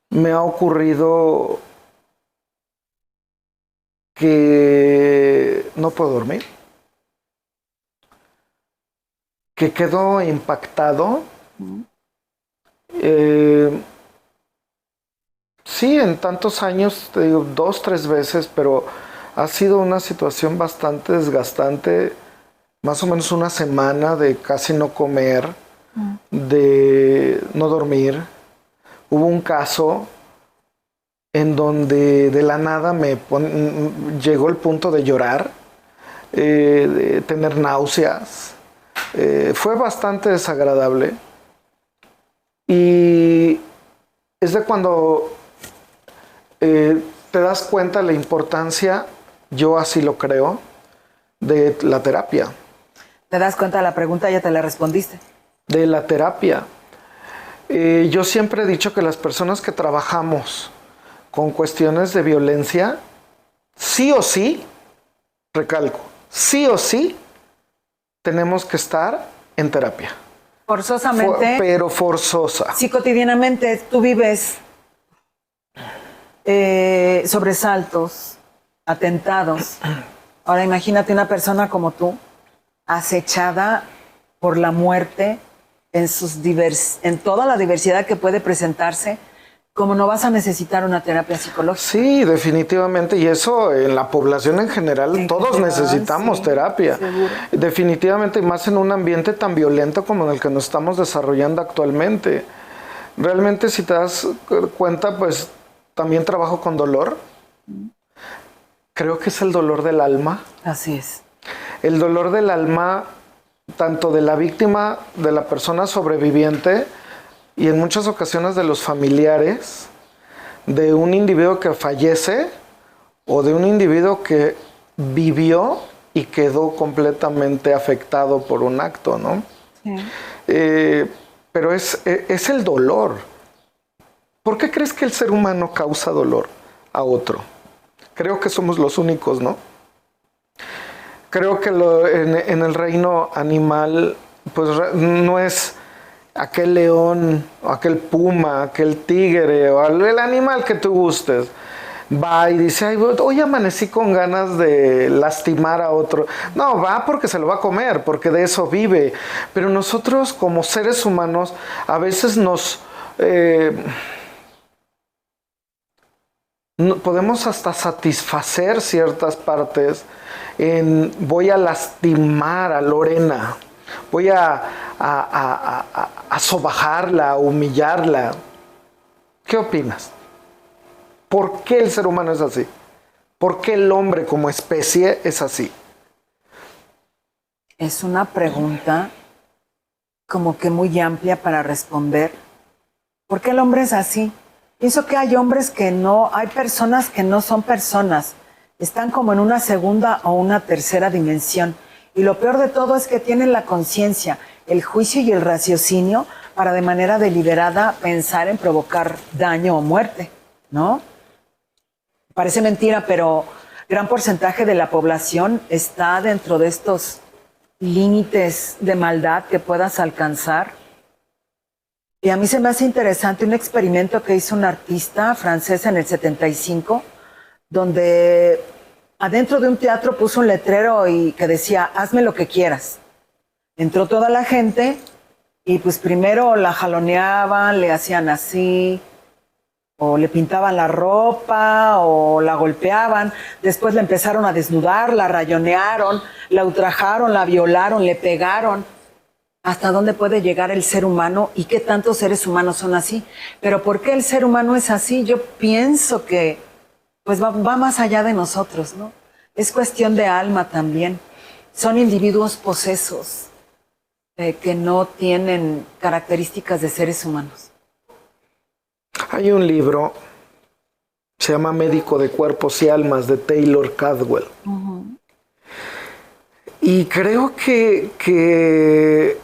me ha ocurrido que no puedo dormir, que quedo impactado. Sí, en tantos años, te digo, 2, 3 veces, pero ha sido una situación bastante desgastante, más o menos una semana de casi no comer, de no dormir. Hubo un caso en donde de la nada llegó el punto de llorar, de tener náuseas. Fue bastante desagradable. Y es de cuando te das cuenta de la importancia, yo así lo creo, de la terapia. ¿Te das cuenta de la pregunta? Ya te la respondiste. De la terapia. Yo siempre he dicho que las personas que trabajamos con cuestiones de violencia, sí o sí, recalco, sí o sí, tenemos que estar en terapia. Forzosamente. Pero forzosa. Si cotidianamente tú vives sobresaltos, atentados, ahora imagínate una persona como tú, acechada por la muerte en toda la diversidad que puede presentarse, ¿cómo no vas a necesitar una terapia psicológica? Sí, definitivamente, y eso en la población en general, todos necesitamos terapia. Seguro. Definitivamente, y más en un ambiente tan violento como en el que nos estamos desarrollando actualmente. Realmente, si te das cuenta, pues también trabajo con dolor. Creo que es el dolor del alma. Así es. El dolor del alma, tanto de la víctima, de la persona sobreviviente, y en muchas ocasiones de los familiares, de un individuo que fallece o de un individuo que vivió y quedó completamente afectado por un acto, ¿no? Sí. Pero es el dolor. ¿Por qué crees que el ser humano causa dolor a otro? Creo que somos los únicos, ¿no? Creo que en el reino animal, pues no es aquel león, o aquel puma, aquel tigre, o el animal que tú gustes, va y dice, ay, hoy amanecí con ganas de lastimar a otro. No, va porque se lo va a comer, porque de eso vive. Pero nosotros como seres humanos a veces podemos hasta satisfacer ciertas partes voy a lastimar a Lorena, voy a sobajarla, a humillarla. ¿Qué opinas? ¿Por qué el ser humano es así? ¿Por qué el hombre como especie es así? Es una pregunta como que muy amplia para responder. ¿Por qué el hombre es así? Pienso que hay hombres que no, hay personas que no son personas. Están como en una segunda o una tercera dimensión. Y lo peor de todo es que tienen la conciencia, el juicio y el raciocinio para de manera deliberada pensar en provocar daño o muerte, ¿no? Parece mentira, pero gran porcentaje de la población está dentro de estos límites de maldad que puedas alcanzar. Y a mí se me hace interesante un experimento que hizo un artista francés en el 75, donde adentro de un teatro puso un letrero y que decía, hazme lo que quieras. Entró toda la gente y pues primero la jaloneaban, le hacían así, o le pintaban la ropa, o la golpeaban. Después la empezaron a desnudar, la rayonearon, la ultrajaron, la violaron, le pegaron. ¿Hasta dónde puede llegar el ser humano y qué tantos seres humanos son así? Pero ¿por qué el ser humano es así? Yo pienso que pues va más allá de nosotros, ¿no? Es cuestión de alma también. Son individuos posesos que no tienen características de seres humanos. Hay un libro, se llama Médico de Cuerpos y Almas, de Taylor Cadwell. Uh-huh. Y creo que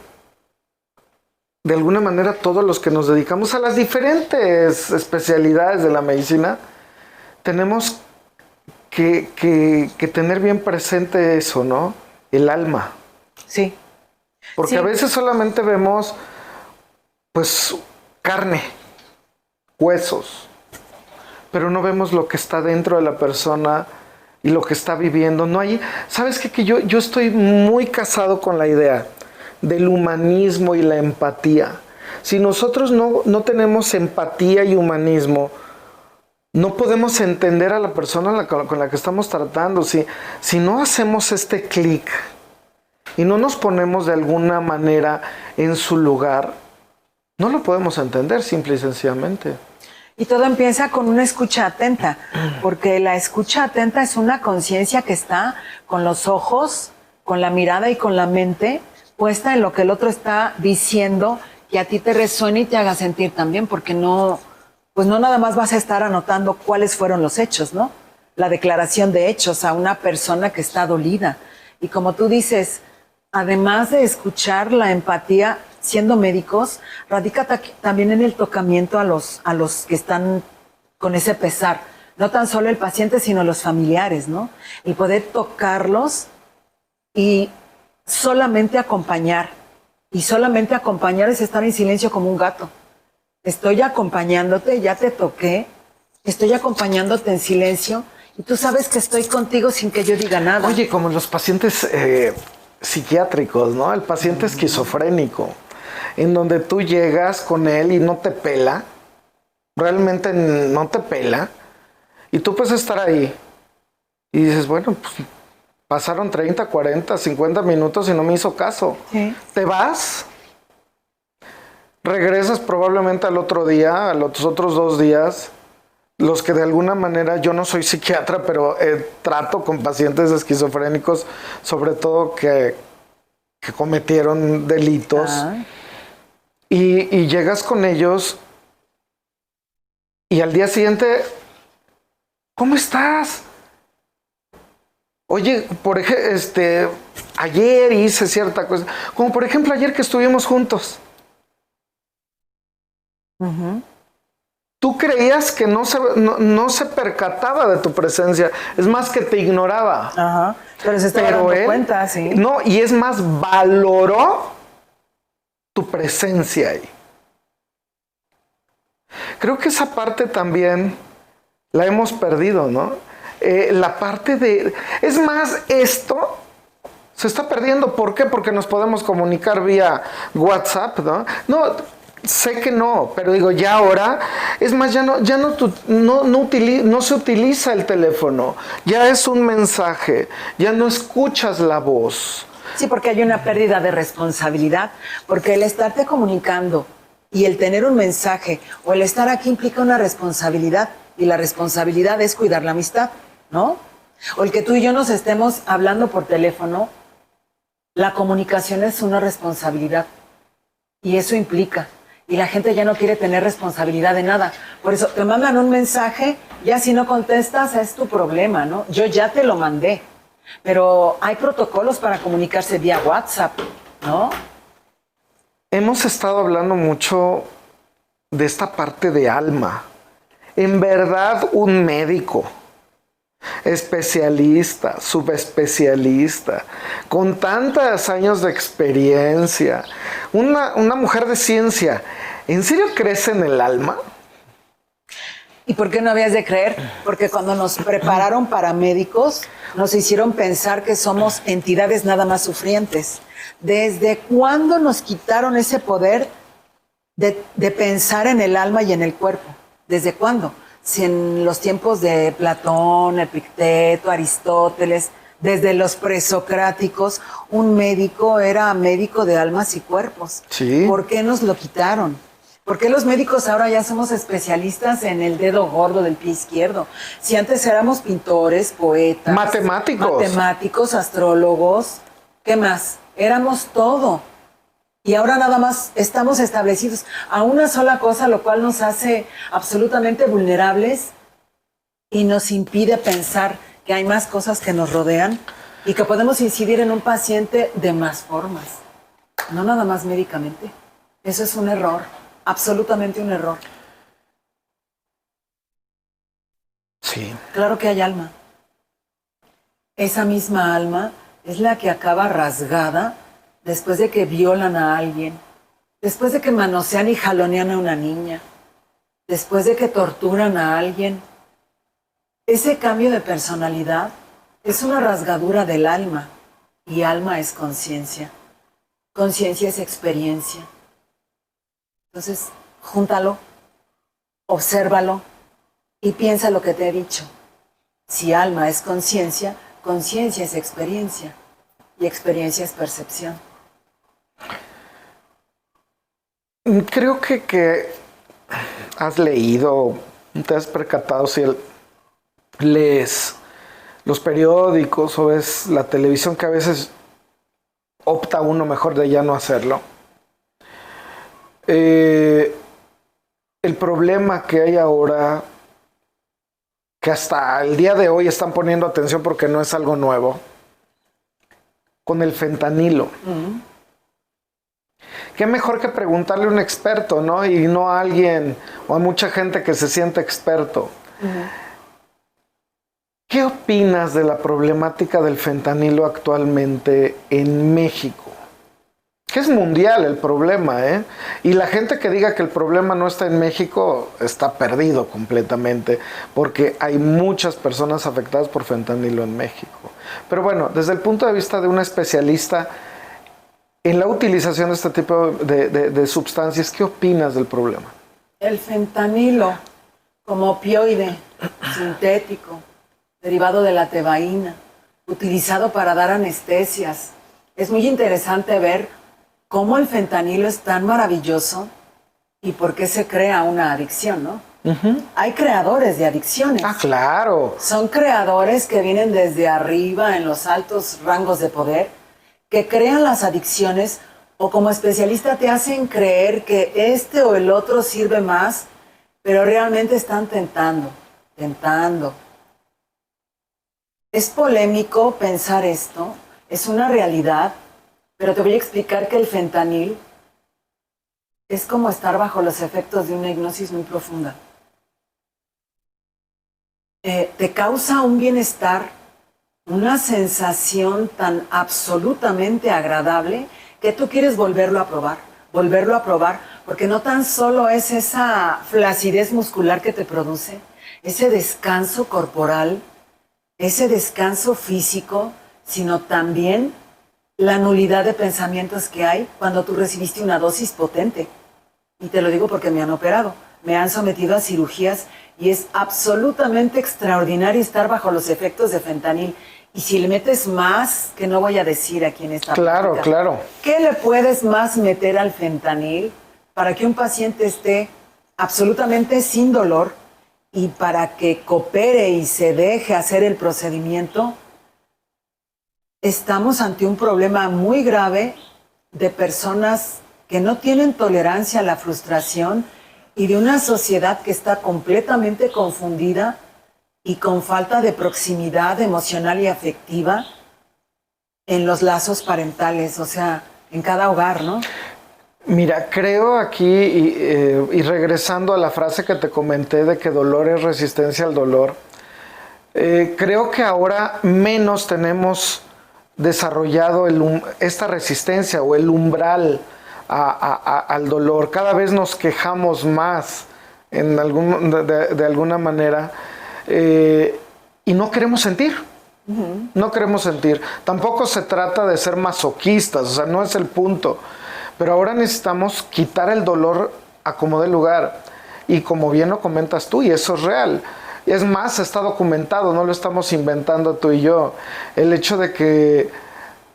de alguna manera todos los que nos dedicamos a las diferentes especialidades de la medicina, tenemos que tener bien presente eso, ¿no? El alma. Sí. Porque sí, a veces solamente vemos, pues, carne, huesos, pero no vemos lo que está dentro de la persona y lo que está viviendo. No hay, ¿sabes qué? Que yo estoy muy casado con la idea del humanismo y la empatía. Si nosotros no tenemos empatía y humanismo, no podemos entender a la persona con la que estamos tratando. Si no hacemos este clic y no nos ponemos de alguna manera en su lugar, no lo podemos entender simple y sencillamente. Y todo empieza con una escucha atenta, porque la escucha atenta es una conciencia que está con los ojos, con la mirada y con la mente puesta en lo que el otro está diciendo, que a ti te resuene y te haga sentir también, porque no, pues no nada más vas a estar anotando cuáles fueron los hechos, ¿no? La declaración de hechos a una persona que está dolida. Y como tú dices, además de escuchar la empatía, siendo médicos, radica también en el tocamiento a los que están con ese pesar. No tan solo el paciente, sino los familiares, ¿no? El poder tocarlos y solamente acompañar. Y solamente acompañar es estar en silencio como un gato. Estoy acompañándote, ya te toqué, estoy acompañándote en silencio y tú sabes que estoy contigo sin que yo diga nada. Oye, como los pacientes psiquiátricos, ¿no? El paciente esquizofrénico, en donde tú llegas con él y no te pela, realmente no te pela, y tú puedes estar ahí y dices, bueno, pues pasaron 30, 40, 50 minutos y no me hizo caso. Sí. Te vas, regresas probablemente al otro día, a los otros 2 días, los que de alguna manera, yo no soy psiquiatra, pero trato con pacientes esquizofrénicos, sobre todo que cometieron delitos, y llegas con ellos y al día siguiente, ¿cómo estás? Oye, por ejemplo, ayer hice cierta cosa, como por ejemplo ayer que estuvimos juntos. Tú creías que no se percataba de tu presencia, es más que te ignoraba. Ajá. Pero se estaba dando cuenta, sí. No, y es más, valoró tu presencia ahí. Creo que esa parte también la hemos perdido, ¿no? La parte de... Es más, esto se está perdiendo. ¿Por qué? Porque nos podemos comunicar vía WhatsApp, ¿no? No, sé que no, pero digo, ya ahora, es más, ya no se utiliza el teléfono, ya es un mensaje, ya no escuchas la voz. Sí, porque hay una pérdida de responsabilidad, porque el estarte comunicando y el tener un mensaje o el estar aquí implica una responsabilidad, y la responsabilidad es cuidar la amistad, ¿no? O el que tú y yo nos estemos hablando por teléfono, la comunicación es una responsabilidad y eso implica. Y la gente ya no quiere tener responsabilidad de nada. Por eso te mandan un mensaje, ya si no contestas es tu problema, ¿no? Yo ya te lo mandé. Pero hay protocolos para comunicarse vía WhatsApp, ¿no? Hemos estado hablando mucho de esta parte de alma. En verdad, un médico, especialista, subespecialista, con tantos años de experiencia, una mujer de ciencia, ¿en serio crees en el alma? ¿Y por qué no habías de creer? Porque cuando nos prepararon para médicos, nos hicieron pensar que somos entidades nada más sufrientes. ¿Desde cuándo nos quitaron ese poder de pensar en el alma y en el cuerpo? ¿Desde cuándo? Si en los tiempos de Platón, Epicteto, Aristóteles, desde los presocráticos, un médico era médico de almas y cuerpos. Sí. ¿Por qué nos lo quitaron? ¿Por qué los médicos ahora ya somos especialistas en el dedo gordo del pie izquierdo? Si antes éramos pintores, poetas, matemáticos, astrólogos, ¿qué más? Éramos todo. Y ahora nada más estamos establecidos a una sola cosa, lo cual nos hace absolutamente vulnerables y nos impide pensar que hay más cosas que nos rodean y que podemos incidir en un paciente de más formas, no nada más médicamente. Eso es un error, absolutamente un error. Sí. Claro que hay alma. Esa misma alma es la que acaba rasgada después de que violan a alguien, después de que manosean y jalonean a una niña, después de que torturan a alguien. Ese cambio de personalidad es una rasgadura del alma, y alma es conciencia. Conciencia es experiencia. Entonces, júntalo, obsérvalo y piensa lo que te he dicho. Si alma es conciencia, conciencia es experiencia y experiencia es percepción. Creo que has leído, ¿Te has percatado si lees los periódicos o ves la televisión que a veces opta uno mejor de ya no hacerlo? El problema que hay ahora, que hasta el día de hoy están poniendo atención porque no es algo nuevo, con el fentanilo. Qué mejor que preguntarle a un experto, ¿no? Y no a alguien o a mucha gente que se siente experto. ¿Qué opinas de la problemática del fentanilo actualmente en México? Que es mundial el problema, ¿eh? Y la gente que diga que el problema no está en México está perdido completamente, porque hay muchas personas afectadas por fentanilo en México. Pero bueno, desde el punto de vista de una especialista en la utilización de este tipo de sustancias, ¿qué opinas del problema? El fentanilo, como opioide sintético, derivado de la tebaína, utilizado para dar anestesias. Es muy interesante ver cómo el fentanilo es tan maravilloso y por qué se crea una adicción, ¿no? Hay creadores de adicciones. Ah, claro. Son creadores que vienen desde arriba, en los altos rangos de poder, que crean las adicciones o como especialista te hacen creer que este o el otro sirve más, pero realmente están tentando. Es polémico pensar esto, es una realidad, pero te voy a explicar que el fentanil es como estar bajo los efectos de una hipnosis muy profunda. Te causa un bienestar, una sensación tan absolutamente agradable que tú quieres volverlo a probar, porque no tan solo es esa flacidez muscular que te produce, ese descanso corporal, ese descanso físico, sino también la nulidad de pensamientos que hay cuando tú recibiste una dosis potente. Y te lo digo porque me han operado, me han sometido a cirugías y es absolutamente extraordinario estar bajo los efectos de fentanil. Y si le metes más, que no voy a decir aquí en esta Claro, claro. ¿Qué le puedes más meter al fentanil para que un paciente esté absolutamente sin dolor y para que coopere y se deje hacer el procedimiento? Estamos ante un problema muy grave de personas que no tienen tolerancia a la frustración y de una sociedad que está completamente confundida y con falta de proximidad emocional y afectiva en los lazos parentales, o sea, en cada hogar, ¿no? Mira, creo aquí, y regresando a la frase que te comenté de que dolor es resistencia al dolor, creo que ahora menos tenemos desarrollado esta resistencia o el umbral al dolor. Cada vez nos quejamos más de alguna manera y no queremos sentir. No queremos sentir. Tampoco se trata de ser masoquistas, o sea, no es el punto. Pero ahora necesitamos quitar el dolor a como dé lugar. Y como bien lo comentas tú, y eso es real. Es más, está documentado, no lo estamos inventando tú y yo. El hecho de que,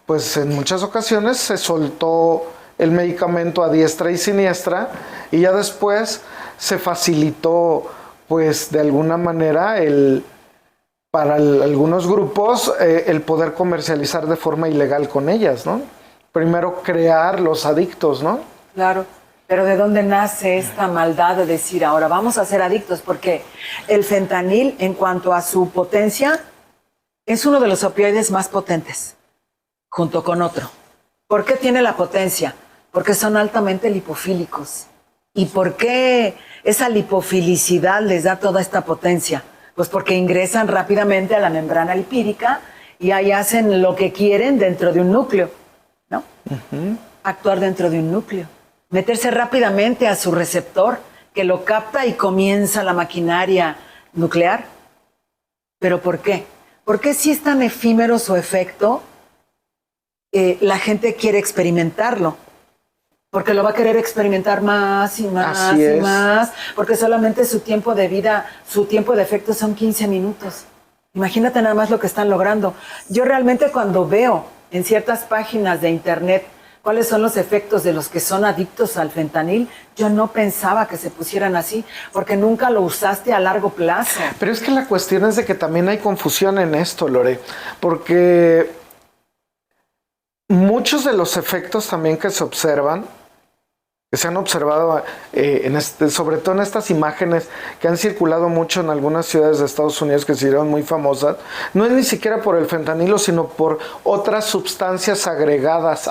pues en muchas ocasiones se soltó el medicamento a diestra y siniestra y ya después se facilitó, pues de alguna manera, para algunos grupos, el poder comercializar de forma ilegal con ellas, ¿no? Primero crear los adictos, ¿no? Claro. Pero ¿de dónde nace esta maldad de decir ahora vamos a ser adictos? Porque el fentanil, en cuanto a su potencia, es uno de los opioides más potentes, junto con otro. ¿Por qué tiene la potencia? Porque son altamente lipofílicos. ¿Y por qué esa lipofilicidad les da toda esta potencia? Pues porque ingresan rápidamente a la membrana lipídica y ahí hacen lo que quieren dentro de un núcleo, ¿no? Actuar dentro de un núcleo. Meterse rápidamente a su receptor, que lo capta y comienza la maquinaria nuclear. ¿Pero por qué? ¿Por qué si es tan efímero su efecto, la gente quiere experimentarlo? Porque lo va a querer experimentar más y más y más, porque solamente su tiempo de vida, su tiempo de efecto son 15 minutos. Imagínate nada más lo que están logrando. Yo realmente cuando veo en ciertas páginas de internet cuáles son los efectos de los que son adictos al fentanil, yo no pensaba que se pusieran así, porque nunca lo usaste a largo plazo. Pero es que la cuestión es de que también hay confusión en esto, Lore, porque muchos de los efectos también que se observan, que se han observado sobre todo en estas imágenes que han circulado mucho en algunas ciudades de Estados Unidos que se hicieron muy famosas, no es ni siquiera por el fentanilo, sino por otras sustancias agregadas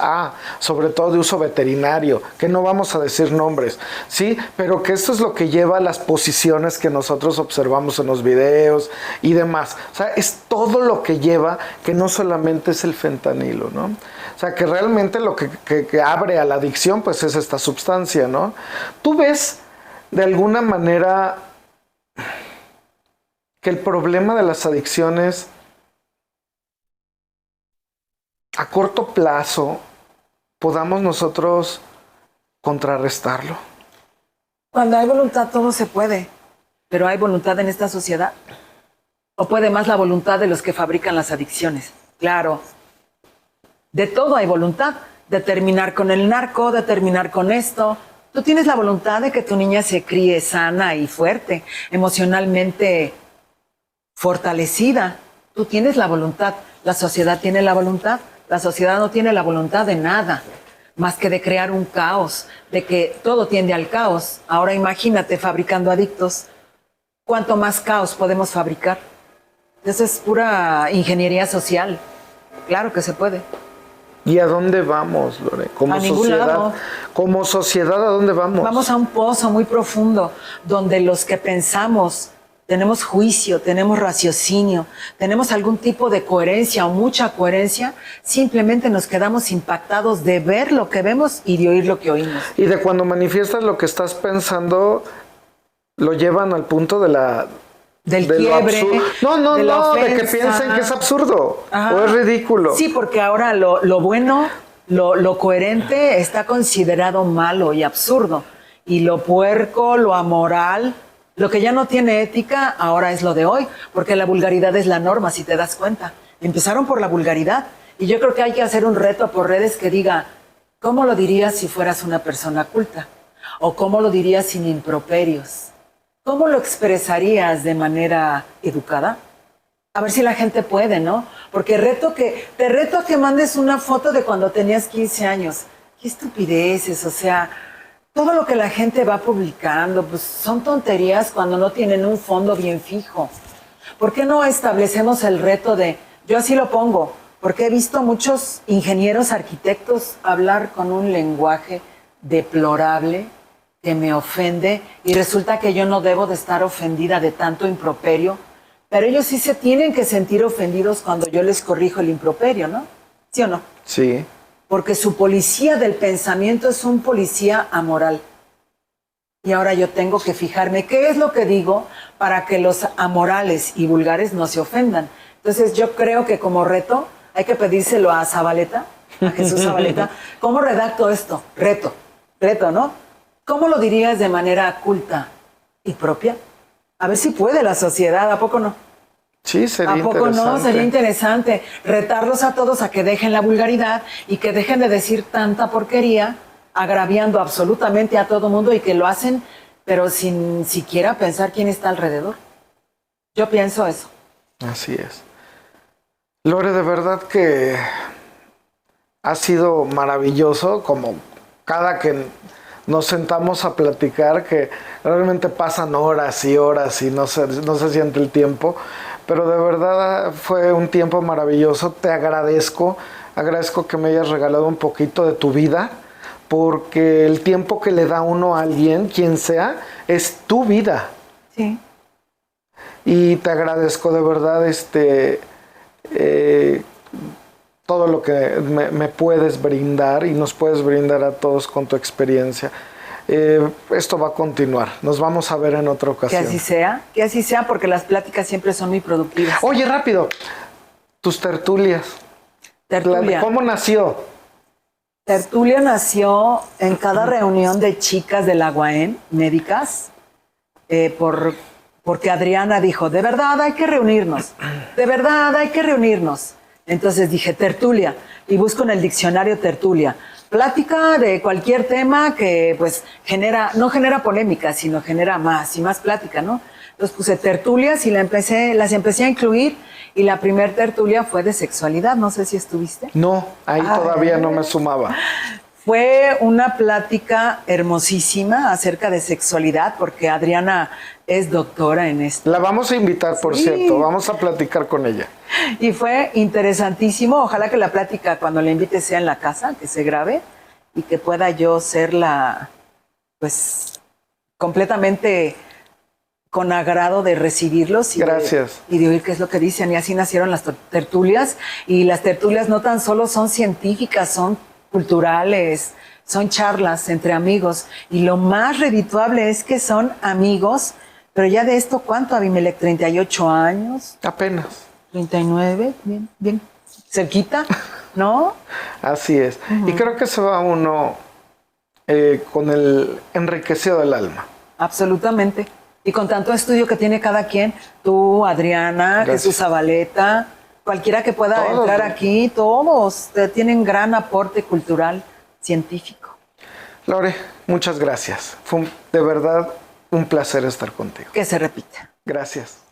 sobre todo de uso veterinario, que no vamos a decir nombres, ¿sí? Pero que esto es lo que lleva a las posiciones que nosotros observamos en los videos y demás. O sea, es todo lo que lleva, que no solamente es el fentanilo, ¿no? O sea, que realmente lo que abre a la adicción, pues es esta sustancia, ¿no? ¿Tú ves de alguna manera que el problema de las adicciones a corto plazo podamos nosotros contrarrestarlo? Cuando hay voluntad todo se puede, pero ¿hay voluntad en esta sociedad? ¿O puede más la voluntad de los que fabrican las adicciones? Claro. De todo hay voluntad, de terminar con el narco, de terminar con esto. Tú tienes la voluntad de que tu niña se críe sana y fuerte, emocionalmente fortalecida. Tú tienes la voluntad, la sociedad tiene la voluntad, la sociedad no tiene la voluntad de nada, más que de crear un caos, de que todo tiende al caos. Ahora imagínate fabricando adictos, ¿cuánto más caos podemos fabricar? Eso es pura ingeniería social, claro que se puede. ¿Y a dónde vamos, Lore? A ningún lado. Como sociedad, ¿a dónde vamos? Vamos a un pozo muy profundo, donde los que pensamos, tenemos juicio, tenemos raciocinio, tenemos algún tipo de coherencia o mucha coherencia, simplemente nos quedamos impactados de ver lo que vemos y de oír lo que oímos. Y de cuando manifiestas lo que estás pensando, lo llevan al punto de del quiebre, de que piensen que es absurdo. Ajá. O es ridículo. Sí, porque ahora lo bueno, lo coherente está considerado malo y absurdo. Y lo puerco, lo amoral, lo que ya no tiene ética, ahora es lo de hoy. Porque la vulgaridad es la norma, si te das cuenta. Empezaron por la vulgaridad. Y yo creo que hay que hacer un reto por redes que diga, ¿cómo lo dirías si fueras una persona culta? ¿O cómo lo dirías sin improperios? ¿Cómo lo expresarías de manera educada? A ver si la gente puede, ¿no? Porque te reto a que mandes una foto de cuando tenías 15 años. Qué estupideces, o sea, todo lo que la gente va publicando, pues son tonterías cuando no tienen un fondo bien fijo. ¿Por qué no establecemos el reto de, yo así lo pongo, porque he visto muchos ingenieros, arquitectos hablar con un lenguaje deplorable, que me ofende, y resulta que yo no debo de estar ofendida de tanto improperio, pero ellos sí se tienen que sentir ofendidos cuando yo les corrijo el improperio, ¿no? ¿Sí o no? Sí. Porque su policía del pensamiento es un policía amoral. Y ahora yo tengo que fijarme qué es lo que digo para que los amorales y vulgares no se ofendan. Entonces yo creo que como reto hay que pedírselo a Zabaleta, a Jesús Zabaleta. ¿Cómo redacto esto? Reto, ¿no? ¿Cómo lo dirías de manera culta y propia? A ver si puede la sociedad, ¿a poco no? Sí, sería interesante. ¿A poco no? Sería interesante retarlos a todos a que dejen la vulgaridad y que dejen de decir tanta porquería, agraviando absolutamente a todo mundo y que lo hacen, pero sin siquiera pensar quién está alrededor. Yo pienso eso. Así es. Lore, de verdad que ha sido maravilloso, como cada que nos sentamos a platicar, que realmente pasan horas y horas y no se siente el tiempo, pero de verdad fue un tiempo maravilloso. Te agradezco que me hayas regalado un poquito de tu vida, porque el tiempo que le da uno a alguien, quien sea, es tu vida. Sí. Y te agradezco de verdad todo lo que me puedes brindar y nos puedes brindar a todos con tu experiencia. Esto va a continuar. Nos vamos a ver en otra ocasión. Que así sea, porque las pláticas siempre son muy productivas. Oye, rápido, tus tertulias. Tertulia. ¿Cómo nació? Tertulia nació en cada reunión de chicas de la UAM, médicas, porque Adriana dijo, de verdad hay que reunirnos, de verdad hay que reunirnos. Entonces dije, tertulia, y busco en el diccionario tertulia. plática de cualquier tema que pues no genera polémica, sino genera más y más plática, ¿no? Entonces puse tertulias y las empecé a incluir, y la primer tertulia fue de sexualidad, no sé si estuviste. No, ahí todavía no me sumaba. Fue una plática hermosísima acerca de sexualidad, porque Adriana es doctora en esto. La vamos a invitar, por cierto, vamos a platicar con ella. Y fue interesantísimo. Ojalá que la plática, cuando la invite, sea en la casa, que se grabe, y que pueda yo ser pues, completamente con agrado de recibirlos. Gracias. Y de oír qué es lo que dicen. Y así nacieron las tertulias. Y las tertulias no tan solo son científicas, son culturales, son charlas entre amigos. Y lo más redituable es que son amigos. Pero ya de esto, ¿cuánto, Abimelec? 38 años. Apenas. 39, bien cerquita, ¿no? Así es. Y creo que se va uno con el enriquecido del alma. Absolutamente. Y con tanto estudio que tiene cada quien, tú, Adriana, Gracias. Jesús Zabaleta, cualquiera que pueda entrar aquí, todos tienen gran aporte cultural, científico. Lore, muchas gracias. Fue de verdad un placer estar contigo. Que se repita. Gracias.